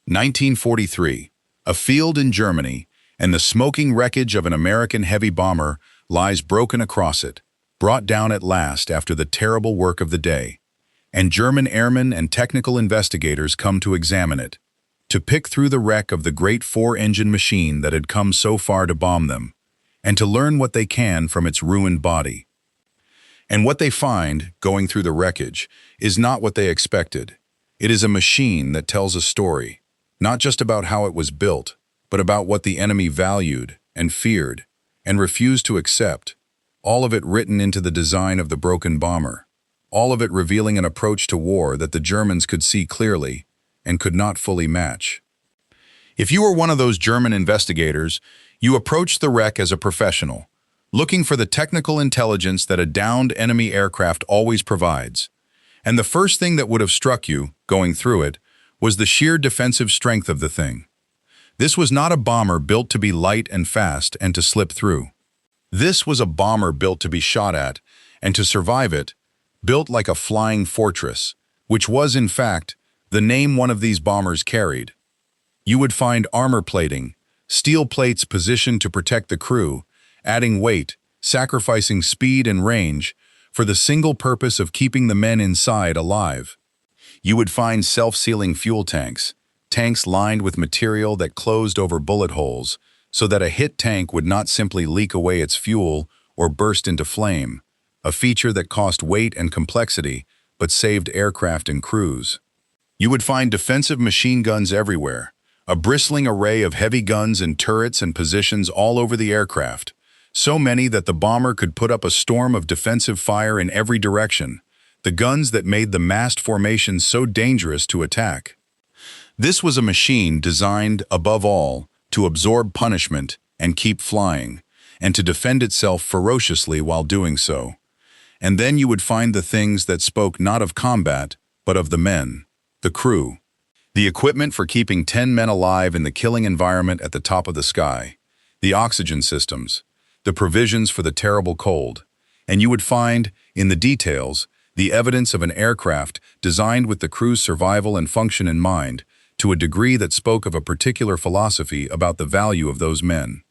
1943. A field in Germany, and the smoking wreckage of an American heavy bomber lies broken across it, brought down at last after the terrible work of the day. And German airmen and technical investigators come to examine it, to pick through the wreck of the great four-engine machine that had come so far to bomb them, and to learn what they can from its ruined body. And what they find, going through the wreckage, is not what they expected. It is a machine that tells a story, not just about how it was built, but about what the enemy valued and feared and refused to accept, all of it written into the design of the broken bomber, all of it revealing an approach to war that the Germans could see clearly and could not fully match. If you were one of those German investigators, you approached the wreck as a professional, looking for the technical intelligence that a downed enemy aircraft always provides. And the first thing that would have struck you, going through it, was the sheer defensive strength of the thing. This was not a bomber built to be light and fast and to slip through. This was a bomber built to be shot at, and to survive it, built like a flying fortress, which was, in fact, the name one of these bombers carried. You would find armor plating, steel plates positioned to protect the crew, adding weight, sacrificing speed and range, for the single purpose of keeping the men inside alive. You would find self-sealing fuel tanks, tanks lined with material that closed over bullet holes, so that a hit tank would not simply leak away its fuel or burst into flame, a feature that cost weight and complexity, but saved aircraft and crews. You would find defensive machine guns everywhere, a bristling array of heavy guns and turrets and positions all over the aircraft, so many that the bomber could put up a storm of defensive fire in every direction, the guns that made the massed formations so dangerous to attack. This was a machine designed, above all, to absorb punishment and keep flying, and to defend itself ferociously while doing so. And then you would find the things that spoke not of combat, but of the men, the crew, the equipment for keeping 10 men alive in the killing environment at the top of the sky, the oxygen systems, the provisions for the terrible cold, and you would find, in the details, the evidence of an aircraft designed with the crew's survival and function in mind, to a degree that spoke of a particular philosophy about the value of those men.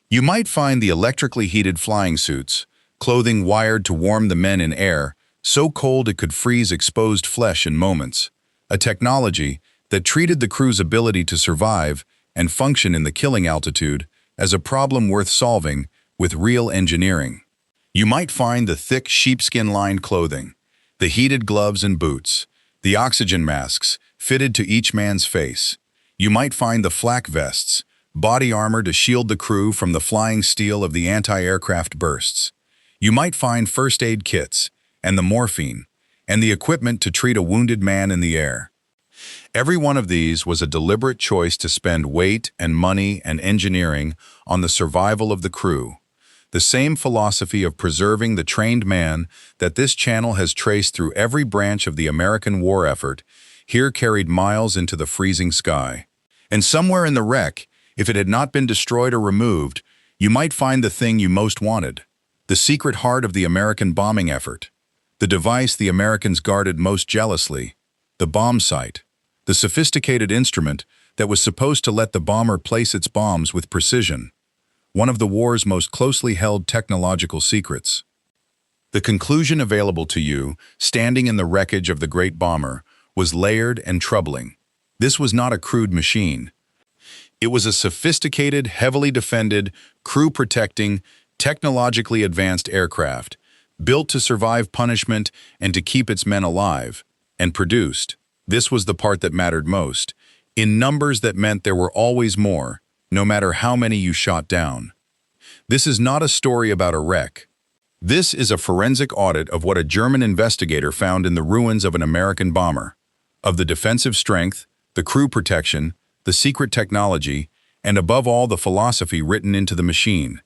You might find the electrically heated flying suits, clothing wired to warm the men in air, so cold it could freeze exposed flesh in moments, a technology that treated the crew's ability to survive and function in the killing altitude as a problem worth solving with real engineering. You might find the thick sheepskin-lined clothing, the heated gloves and boots, the oxygen masks fitted to each man's face. You might find the flak vests, body armor to shield the crew from the flying steel of the anti-aircraft bursts. You might find first aid kits, and the morphine, and the equipment to treat a wounded man in the air. Every one of these was a deliberate choice to spend weight and money and engineering on the survival of the crew. The same philosophy of preserving the trained man that this channel has traced through every branch of the American war effort here carried miles into the freezing sky. And somewhere in the wreck, if it had not been destroyed or removed, you might find the thing you most wanted, the secret heart of the American bombing effort, the device the Americans guarded most jealously, the bomb sight, the sophisticated instrument that was supposed to let the bomber place its bombs with precision, one of the war's most closely held technological secrets. The conclusion available to you, standing in the wreckage of the great bomber, was layered and troubling. This was not a crude machine. It was a sophisticated, heavily defended, crew-protecting, technologically advanced aircraft, built to survive punishment and to keep its men alive, and produced, this was the part that mattered most, in numbers that meant there were always more, no matter how many you shot down. This is not a story about a wreck. This is a forensic audit of what a German investigator found in the ruins of an American bomber, of the defensive strength, the crew protection, the secret technology, and above all the philosophy written into the machine,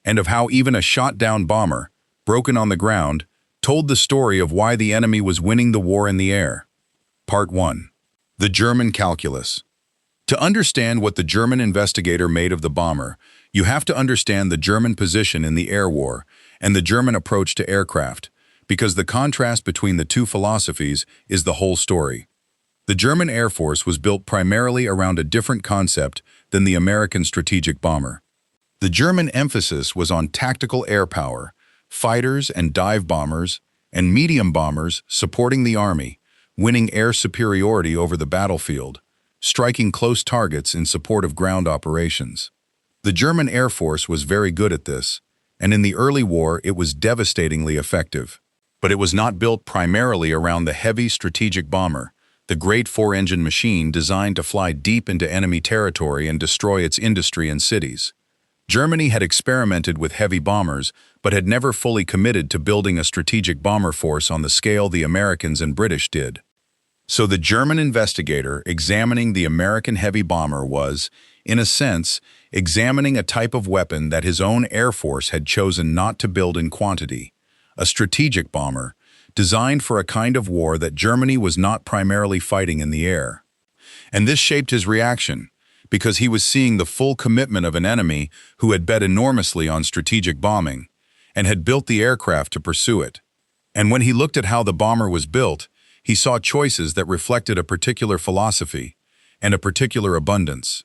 and of how even a shot-down bomber, broken on the ground, told the story of why the enemy was winning the war in the air. Part 1. The German Calculus. To understand what the German investigator made of the bomber, you have to understand the German position in the air war and the German approach to aircraft, because the contrast between the two philosophies is the whole story. The German Air Force was built primarily around a different concept than the American strategic bomber. The German emphasis was on tactical air power, fighters and dive bombers, and medium bombers supporting the army, winning air superiority over the battlefield, striking close targets in support of ground operations. The German Air Force was very good at this, and in the early war it was devastatingly effective. But it was not built primarily around the heavy strategic bomber, the great four-engine machine designed to fly deep into enemy territory and destroy its industry and cities. Germany had experimented with heavy bombers, but had never fully committed to building a strategic bomber force on the scale the Americans and British did. So the German investigator examining the American heavy bomber was, in a sense, examining a type of weapon that his own Air Force had chosen not to build in quantity, a strategic bomber, designed for a kind of war that Germany was not primarily fighting in the air. And this shaped his reaction, because he was seeing the full commitment of an enemy who had bet enormously on strategic bombing, and had built the aircraft to pursue it. And when he looked at how the bomber was built, he saw choices that reflected a particular philosophy and a particular abundance.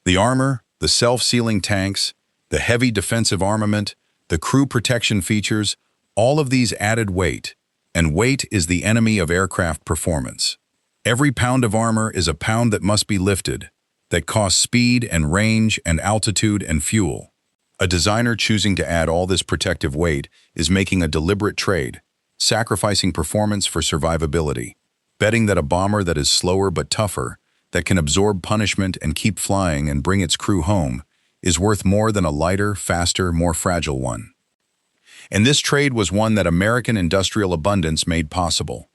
The armor, the self-sealing tanks, the heavy defensive armament, the crew protection features, all of these added weight, and weight is the enemy of aircraft performance. Every pound of armor is a pound that must be lifted, that costs speed and range and altitude and fuel. A designer choosing to add all this protective weight is making a deliberate trade, sacrificing performance for survivability, betting that a bomber that is slower but tougher, that can absorb punishment and keep flying and bring its crew home, is worth more than a lighter, faster, more fragile one. And this trade was one that American industrial abundance made possible.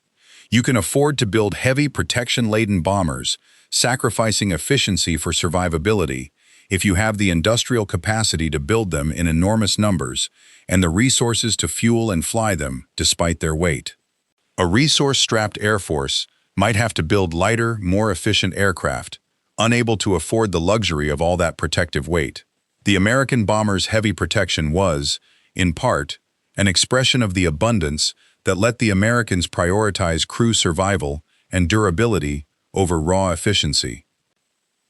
You can afford to build heavy protection-laden bombers, sacrificing efficiency for survivability, if you have the industrial capacity to build them in enormous numbers and the resources to fuel and fly them despite their weight. A resource-strapped Air Force might have to build lighter, more efficient aircraft, unable to afford the luxury of all that protective weight. The American bomber's heavy protection was, in part, an expression of the abundance that let the Americans prioritize crew survival and durability over raw efficiency.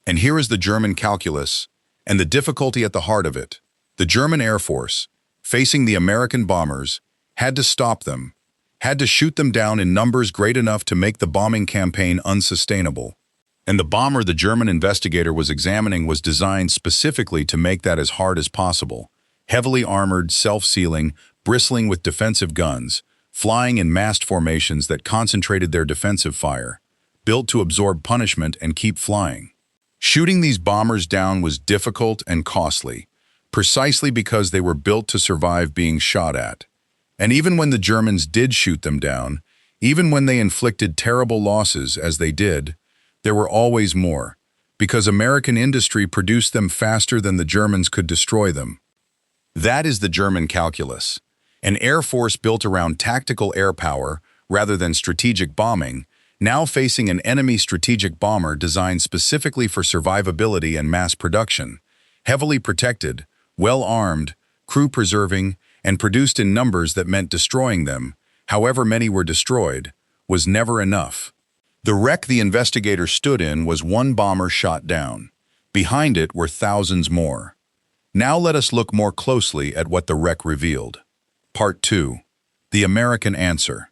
And here is the German calculus, and the difficulty at the heart of it. The German Air Force, facing the American bombers, had to stop them, had to shoot them down in numbers great enough to make the bombing campaign unsustainable. And the bomber the German investigator was examining was designed specifically to make that as hard as possible. Heavily armored, self-sealing, bristling with defensive guns, flying in massed formations that concentrated their defensive fire, built to absorb punishment and keep flying. Shooting these bombers down was difficult and costly, precisely because they were built to survive being shot at. And even when the Germans did shoot them down, even when they inflicted terrible losses as they did, there were always more, because American industry produced them faster than the Germans could destroy them. That is the German calculus. An air force built around tactical air power rather than strategic bombing, now facing an enemy strategic bomber designed specifically for survivability and mass production, heavily protected, well-armed, crew-preserving, and produced in numbers that meant destroying them, however many were destroyed, was never enough. The wreck the investigator stood in was one bomber shot down. Behind it were thousands more. Now let us look more closely at what the wreck revealed. Part 2. The American Answer.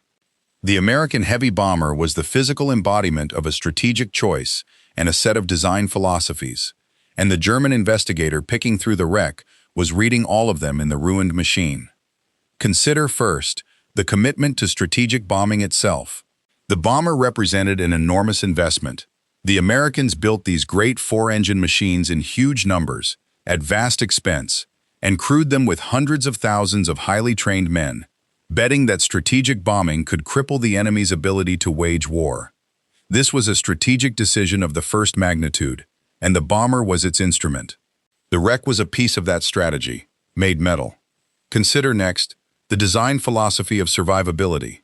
The American heavy bomber was the physical embodiment of a strategic choice and a set of design philosophies, and the German investigator picking through the wreck was reading all of them in the ruined machine. Consider first the commitment to strategic bombing itself. The bomber represented an enormous investment. The Americans built these great four-engine machines in huge numbers, at vast expense, and crewed them with hundreds of thousands of highly trained men, betting that strategic bombing could cripple the enemy's ability to wage war. This was a strategic decision of the first magnitude, and the bomber was its instrument. The wreck was a piece of that strategy, made metal. Consider next the design philosophy of survivability.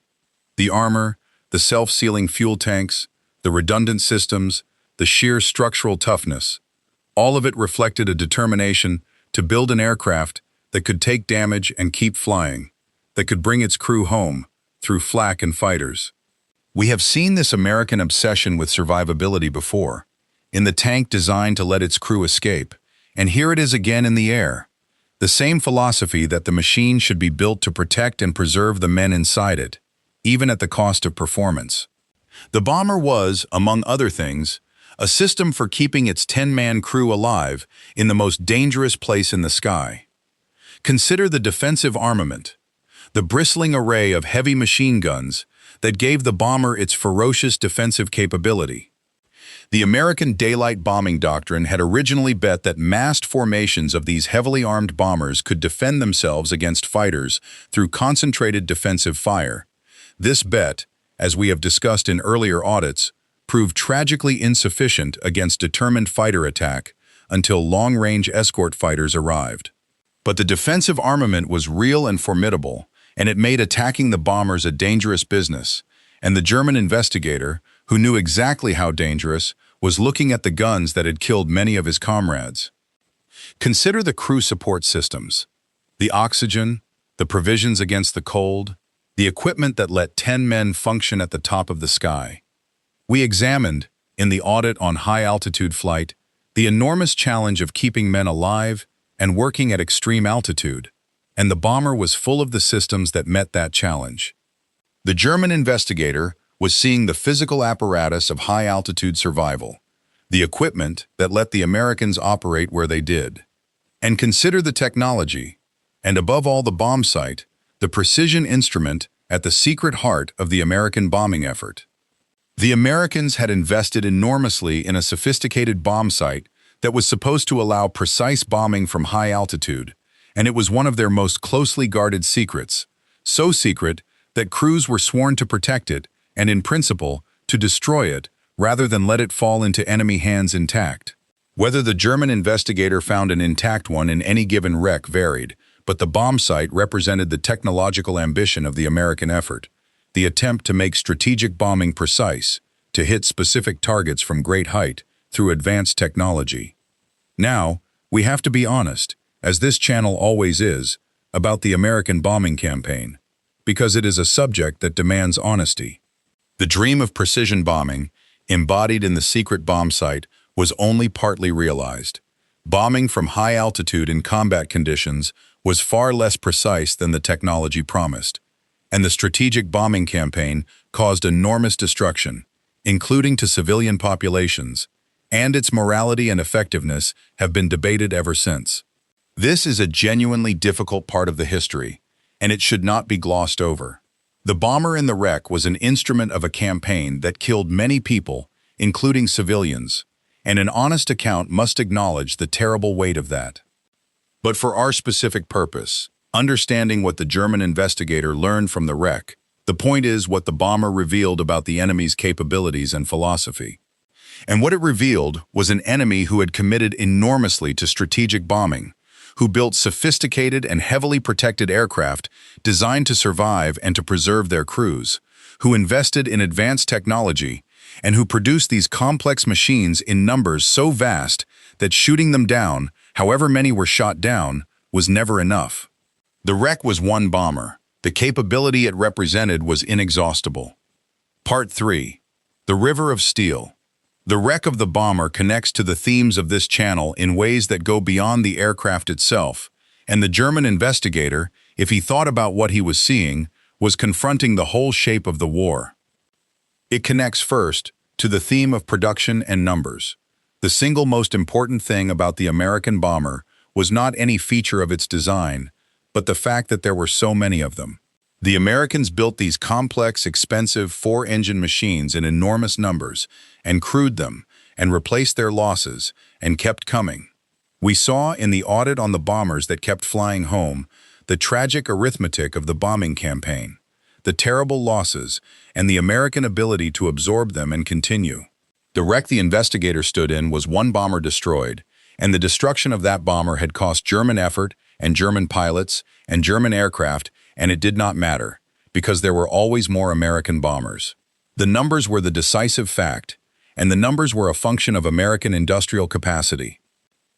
The armor, the self-sealing fuel tanks, the redundant systems, the sheer structural toughness, all of it reflected a determination to build an aircraft that could take damage and keep flying, that could bring its crew home through flak and fighters. We have seen this American obsession with survivability before, in the tank designed to let its crew escape, and here it is again in the air. The same philosophy that the machine should be built to protect and preserve the men inside it, even at the cost of performance. The bomber was, among other things, a system for keeping its 10-man crew alive in the most dangerous place in the sky. Consider the defensive armament, the bristling array of heavy machine guns that gave the bomber its ferocious defensive capability. The American daylight bombing doctrine had originally bet that massed formations of these heavily armed bombers could defend themselves against fighters through concentrated defensive fire. This bet, as we have discussed in earlier audits, proved tragically insufficient against determined fighter attack until long-range escort fighters arrived. But the defensive armament was real and formidable, and it made attacking the bombers a dangerous business, and the German investigator, who knew exactly how dangerous, was looking at the guns that had killed many of his comrades. Consider the crew support systems, the oxygen, the provisions against the cold, the equipment that let 10 men function at the top of the sky. We examined, in the audit on high-altitude flight, the enormous challenge of keeping men alive and working at extreme altitude, and the bomber was full of the systems that met that challenge. The German investigator was seeing the physical apparatus of high-altitude survival, the equipment that let the Americans operate where they did. And consider the technology, and above all the bomb sight, the precision instrument at the secret heart of the American bombing effort. The Americans had invested enormously in a sophisticated bomb sight that was supposed to allow precise bombing from high altitude, and it was one of their most closely guarded secrets, so secret that crews were sworn to protect it and, in principle, to destroy it rather than let it fall into enemy hands intact. Whether the German investigator found an intact one in any given wreck varied, but the bomb sight represented the technological ambition of the American effort, the attempt to make strategic bombing precise, to hit specific targets from great height through advanced technology. Now, we have to be honest, as this channel always is, about the American bombing campaign, because it is a subject that demands honesty. The dream of precision bombing, embodied in the secret bomb sight, was only partly realized. Bombing from high altitude in combat conditions was far less precise than the technology promised, and the strategic bombing campaign caused enormous destruction, including to civilian populations, and its morality and effectiveness have been debated ever since. This is a genuinely difficult part of the history, and it should not be glossed over. The bomber in the wreck was an instrument of a campaign that killed many people, including civilians, and an honest account must acknowledge the terrible weight of that. But for our specific purpose, understanding what the German investigator learned from the wreck, the point is what the bomber revealed about the enemy's capabilities and philosophy. And what it revealed was an enemy who had committed enormously to strategic bombing, who built sophisticated and heavily protected aircraft designed to survive and to preserve their crews, who invested in advanced technology, and who produced these complex machines in numbers so vast that shooting them down, however many were shot down, was never enough. The wreck was one bomber. The capability it represented was inexhaustible. Part 3. The River of Steel. The wreck of the bomber connects to the themes of this channel in ways that go beyond the aircraft itself, and the German investigator, if he thought about what he was seeing, was confronting the whole shape of the war. It connects first to the theme of production and numbers. The single most important thing about the American bomber was not any feature of its design, but the fact that there were so many of them. The Americans built these complex, expensive four-engine machines in enormous numbers and crewed them and replaced their losses and kept coming. We saw in the audit on the bombers that kept flying home the tragic arithmetic of the bombing campaign, the terrible losses, and the American ability to absorb them and continue. The wreck the investigator stood in was one bomber destroyed, and the destruction of that bomber had cost German effort and German pilots and German aircraft, and it did not matter, because there were always more American bombers. The numbers were the decisive fact, and the numbers were a function of American industrial capacity.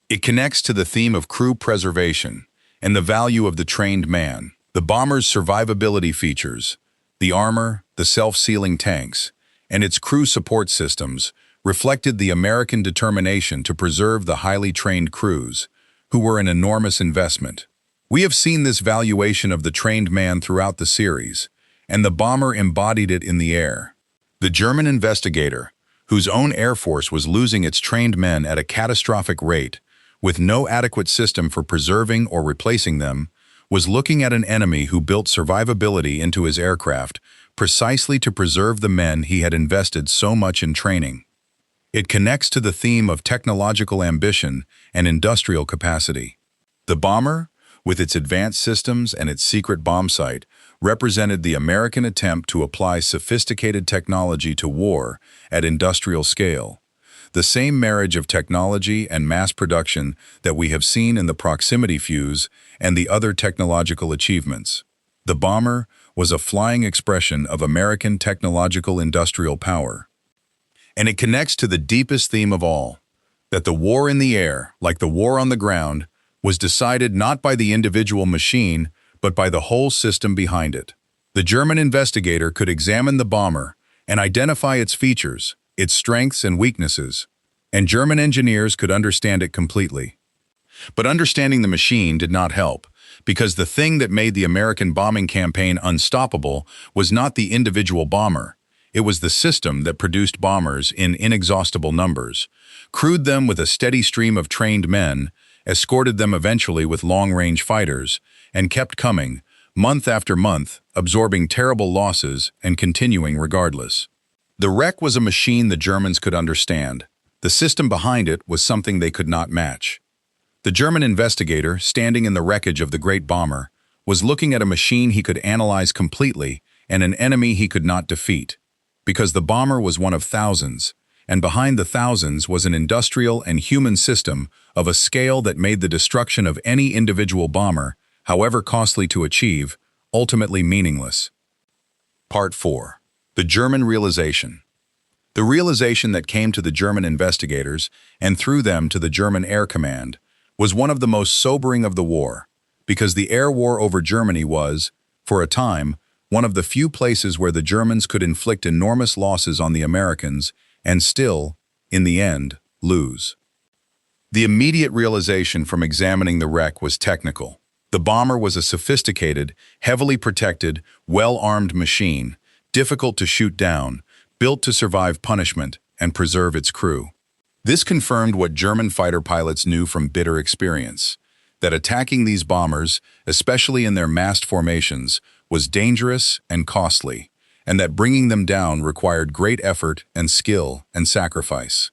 It connects to the theme of crew preservation and the value of the trained man. The bomber's survivability features, The armor, the self-sealing tanks, and its crew support systems reflected the American determination to preserve the highly trained crews, who were an enormous investment. We have seen this valuation of the trained man throughout the series, and the bomber embodied it in the air. The German investigator, whose own air force was losing its trained men at a catastrophic rate, with no adequate system for preserving or replacing them, was looking at an enemy who built survivability into his aircraft precisely to preserve the men he had invested so much in training. It connects to the theme of technological ambition and industrial capacity. The bomber, with its advanced systems and its secret bomb site, represented the American attempt to apply sophisticated technology to war at industrial scale. The same marriage of technology and mass production that we have seen in the proximity fuse and the other technological achievements. The bomber was a flying expression of American technological industrial power. And it connects to the deepest theme of all, that the war in the air, like the war on the ground, was decided not by the individual machine, but by the whole system behind it. The German investigator could examine the bomber and identify its features, its strengths and weaknesses, and German engineers could understand it completely. But understanding the machine did not help, because the thing that made the American bombing campaign unstoppable was not the individual bomber. It was the system that produced bombers in inexhaustible numbers, crewed them with a steady stream of trained men, escorted them eventually with long-range fighters, and kept coming, month after month, absorbing terrible losses and continuing regardless. The wreck was a machine the Germans could understand. The system behind it was something they could not match. The German investigator, standing in the wreckage of the great bomber, was looking at a machine he could analyze completely and an enemy he could not defeat, because the bomber was one of thousands, and behind the thousands was an industrial and human system of a scale that made the destruction of any individual bomber, however costly to achieve, ultimately meaningless. Part 4. The German realization. The realization that came to the German investigators, and through them to the German Air Command, was one of the most sobering of the war, because the air war over Germany was, for a time, one of the few places where the Germans could inflict enormous losses on the Americans and still, in the end, lose. The immediate realization from examining the wreck was technical. The bomber was a sophisticated, heavily protected, well-armed machine, difficult to shoot down, built to survive punishment and preserve its crew. This confirmed what German fighter pilots knew from bitter experience, that attacking these bombers, especially in their massed formations, was dangerous and costly, and that bringing them down required great effort and skill and sacrifice.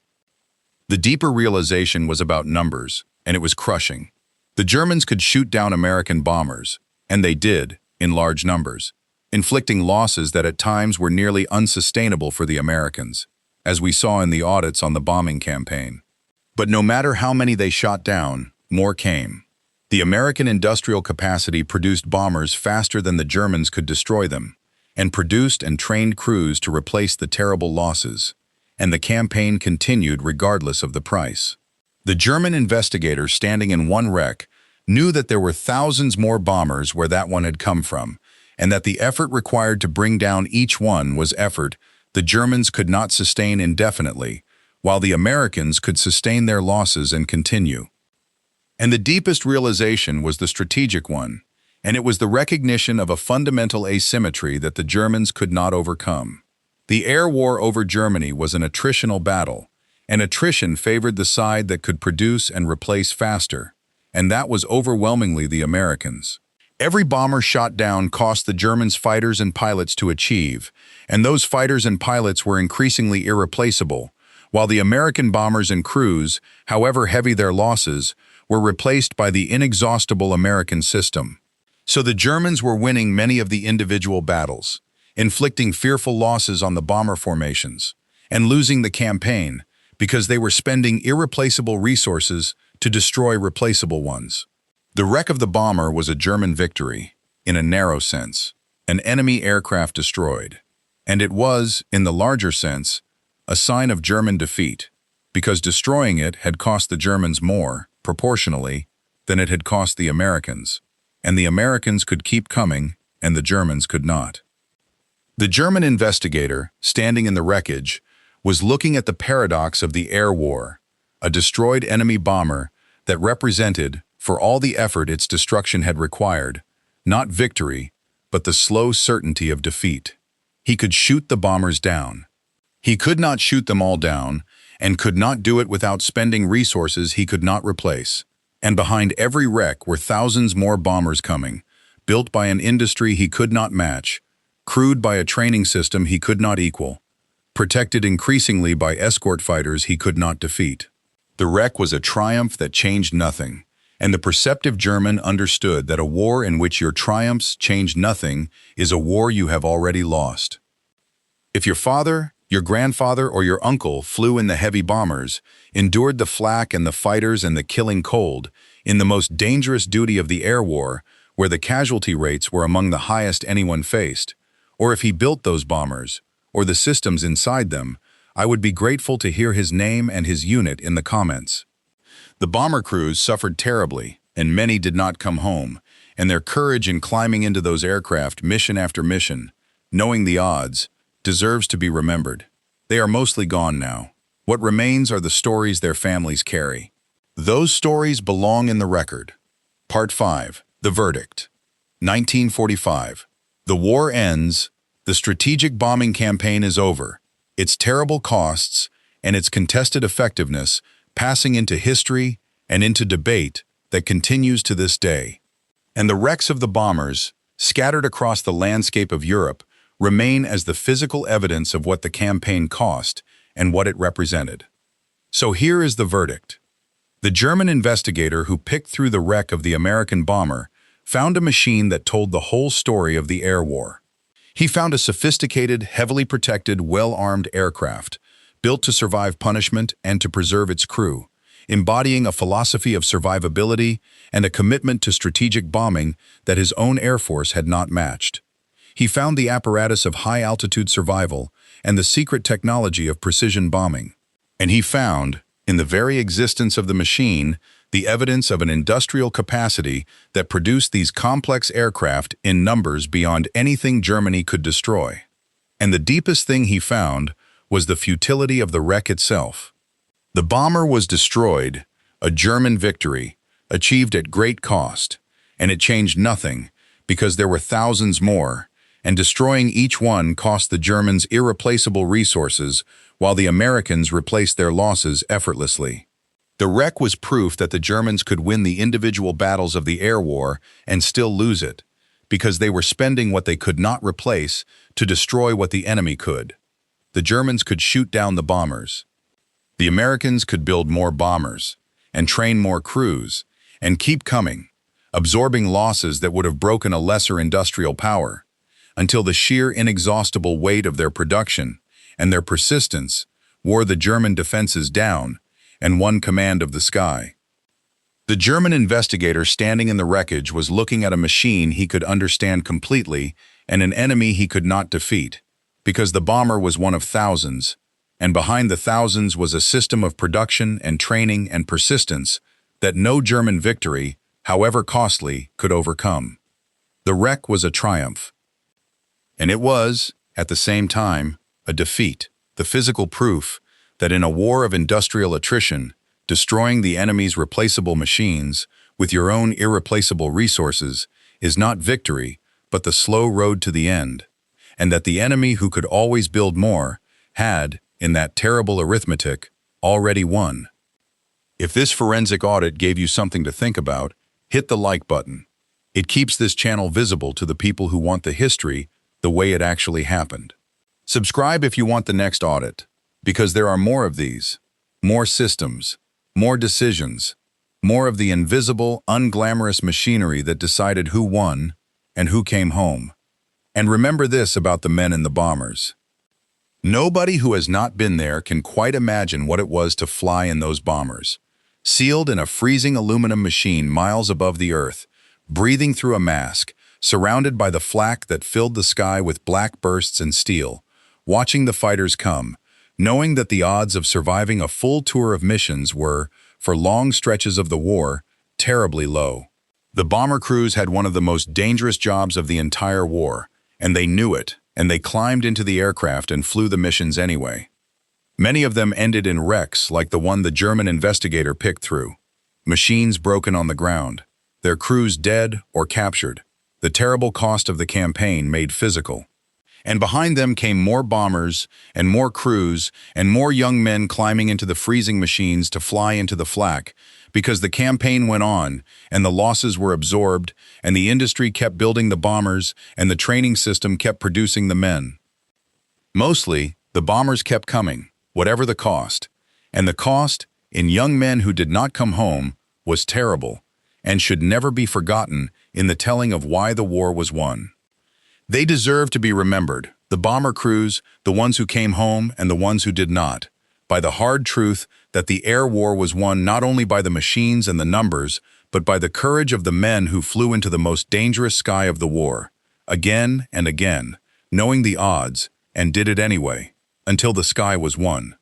The deeper realization was about numbers, and it was crushing. The Germans could shoot down American bombers, and they did, in large numbers, inflicting losses that at times were nearly unsustainable for the Americans, as we saw in the audits on the bombing campaign. But no matter how many they shot down, more came. The American industrial capacity produced bombers faster than the Germans could destroy them, and produced and trained crews to replace the terrible losses, and the campaign continued regardless of the price. The German investigator standing in one wreck knew that there were thousands more bombers where that one had come from, and that the effort required to bring down each one was effort the Germans could not sustain indefinitely, while the Americans could sustain their losses and continue. And the deepest realization was the strategic one, and it was the recognition of a fundamental asymmetry that the Germans could not overcome. The air war over Germany was an attritional battle, and attrition favored the side that could produce and replace faster, and that was overwhelmingly the Americans. Every bomber shot down cost the Germans fighters and pilots to achieve, and those fighters and pilots were increasingly irreplaceable, while the American bombers and crews, however heavy their losses, were replaced by the inexhaustible American system. So the Germans were winning many of the individual battles, inflicting fearful losses on the bomber formations, and losing the campaign because they were spending irreplaceable resources to destroy replaceable ones. The wreck of the bomber was a German victory, in a narrow sense, an enemy aircraft destroyed. And it was, in the larger sense, a sign of German defeat, because destroying it had cost the Germans more, proportionally, than it had cost the Americans, and the Americans could keep coming, and the Germans could not. The German investigator, standing in the wreckage, was looking at the paradox of the air war, a destroyed enemy bomber that represented, for all the effort its destruction had required, not victory, but the slow certainty of defeat. He could shoot the bombers down. He could not shoot them all down, and could not do it without spending resources he could not replace. And behind every wreck were thousands more bombers coming, built by an industry he could not match, crewed by a training system he could not equal, protected increasingly by escort fighters he could not defeat. The wreck was a triumph that changed nothing, and the perceptive German understood that a war in which your triumphs change nothing is a war you have already lost. If your father, your grandfather, or your uncle flew in the heavy bombers, endured the flak and the fighters and the killing cold, in the most dangerous duty of the air war, where the casualty rates were among the highest anyone faced, or if he built those bombers, or the systems inside them, I would be grateful to hear his name and his unit in the comments. The bomber crews suffered terribly, and many did not come home, and their courage in climbing into those aircraft mission after mission, knowing the odds, deserves to be remembered. They are mostly gone now. What remains are the stories their families carry. Those stories belong in the record. Part 5. The Verdict. 1945. The war ends, the strategic bombing campaign is over, its terrible costs and its contested effectiveness passing into history and into debate that continues to this day. And the wrecks of the bombers, scattered across the landscape of Europe, remain as the physical evidence of what the campaign cost and what it represented. So here is the verdict. The German investigator who picked through the wreck of the American bomber found a machine that told the whole story of the air war. He found a sophisticated, heavily protected, well-armed aircraft, built to survive punishment and to preserve its crew, embodying a philosophy of survivability and a commitment to strategic bombing that his own Air Force had not matched. He found the apparatus of high-altitude survival and the secret technology of precision bombing. And he found, in the very existence of the machine, the evidence of an industrial capacity that produced these complex aircraft in numbers beyond anything Germany could destroy. And the deepest thing he found was the futility of the wreck itself. The bomber was destroyed, a German victory, achieved at great cost, and it changed nothing because there were thousands more, and destroying each one cost the Germans irreplaceable resources while the Americans replaced their losses effortlessly. The wreck was proof that the Germans could win the individual battles of the air war and still lose it, because they were spending what they could not replace to destroy what the enemy could. The Germans could shoot down the bombers. The Americans could build more bombers, and train more crews, and keep coming, absorbing losses that would have broken a lesser industrial power, until the sheer inexhaustible weight of their production and their persistence wore the German defenses down and won command of the sky. The German investigator standing in the wreckage was looking at a machine he could understand completely and an enemy he could not defeat, because the bomber was one of thousands, and behind the thousands was a system of production and training and persistence that no German victory, however costly, could overcome. The wreck was a triumph. And it was, at the same time, a defeat, the physical proof that in a war of industrial attrition, destroying the enemy's replaceable machines with your own irreplaceable resources is not victory, but the slow road to the end, and that the enemy who could always build more had, in that terrible arithmetic, already won. If this forensic audit gave you something to think about, hit the like button. It keeps this channel visible to the people who want the history the way it actually happened. Subscribe if you want the next audit, because there are more of these, more systems, more decisions, more of the invisible, unglamorous machinery that decided who won and who came home. And remember this about the men in the bombers. Nobody who has not been there can quite imagine what it was to fly in those bombers, sealed in a freezing aluminum machine miles above the earth, breathing through a mask, surrounded by the flak that filled the sky with black bursts and steel, watching the fighters come, knowing that the odds of surviving a full tour of missions were, for long stretches of the war, terribly low. The bomber crews had one of the most dangerous jobs of the entire war, and they knew it, and they climbed into the aircraft and flew the missions anyway. Many of them ended in wrecks like the one the German investigator picked through. Machines broken on the ground, their crews dead or captured. The terrible cost of the campaign made physical. And behind them came more bombers and more crews and more young men climbing into the freezing machines to fly into the flak, because the campaign went on and the losses were absorbed and the industry kept building the bombers and the training system kept producing the men. Mostly, the bombers kept coming, whatever the cost. And the cost, in young men who did not come home, was terrible and should never be forgotten in the telling of why the war was won. They deserve to be remembered, the bomber crews, the ones who came home and the ones who did not, by the hard truth that the air war was won not only by the machines and the numbers, but by the courage of the men who flew into the most dangerous sky of the war, again and again, knowing the odds, and did it anyway, until the sky was won.